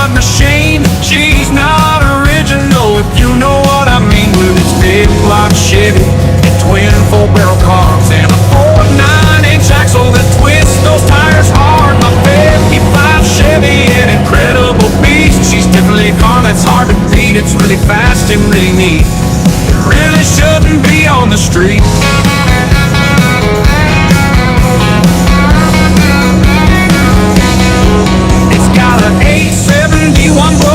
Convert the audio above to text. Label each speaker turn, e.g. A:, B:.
A: blood machine. She's not original, if you know what I mean. With its big block Chevy and twin 4-barrel carbs and a 4.9-inch axle that twists those tires hard. My 55 Chevy, an incredible beast. She's definitely a car that's hard to beat. It's really fast and really neat. It really shouldn't be on the street. It's got an 871